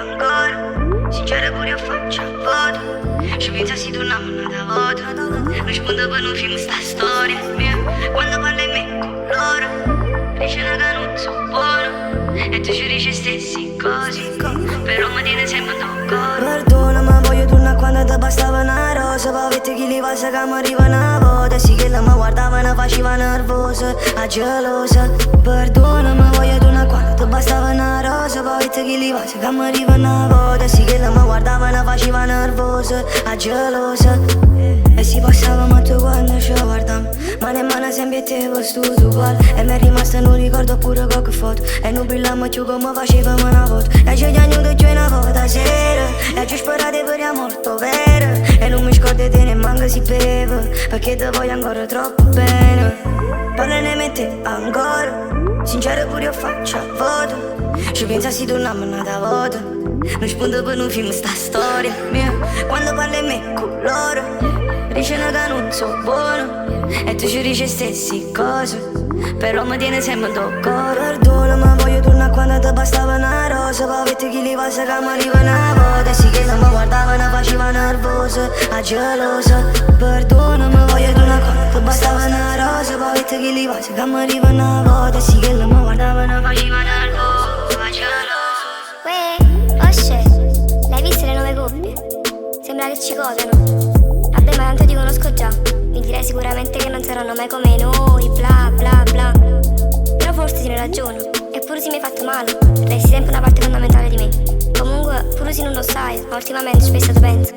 ancora. Sincera pure io faccio a voto. Se pensassi torniamo da voto. Rispondo per un film sta storia mia. Quando parli me con loro dicono che non so buono. E tu ci dici stessi cose, però mi tiene sempre d'accordo. Perdona ma voglio tornare quando ti bastava una rosa. Poi vedi chi li passa che mi arriva una volta. Sì che la mi guardava e faceva nervosa, a gelosa. Perdona ma voglio tornare quando ti bastava una rosa. Poi vedi chi li passa che mi arriva una volta. Sì che la mi guardava e faceva nervosa, a gelosa. E si passava ma tu quando ci guardiamo, ma nemmeno sempre te vestito uguale. E mi è rimasto non ricordo pure qualche foto. E non brillammo più come facevamo una volta. E ci hanno detto una volta sera. E ci sperate per il morto vero. E non mi scordo te ne manca si beve, perché ti voglio ancora troppo bene. Parla ne mette ancora. Sincero pure io faccio a voto. Ci pensassi torniamo un'altra volta. Non spunto per un film sta storia mia. Quando parli me con loro dicono che non so buono. E tu ci dici stessi cose, però mi tiene sempre d'accordo. Perdona ma voglio tornare quando ti bastava una rosa. Poi vedi chi li passa che mi arriva una volta. Sì che la mi guardava e faceva nervosa, a gelosa. Perdona ma voglio tornare quando ti bastava una rosa. Poi vedi chi li passa che mi arriva una volta. Sì che la mi guardava e faceva nervosa, a gelosa. Uè, Osce, l'hai viste le nuove coppie? Sembra che ci codano. Vabbè ma tanto ti conosco già, mi direi sicuramente che non saranno mai come noi, bla bla bla. Però forse tieni ragione, eppure se mi hai fatto male, resti sempre una parte fondamentale di me. Comunque, pure se non lo sai, ma ultimamente spesso ti penso.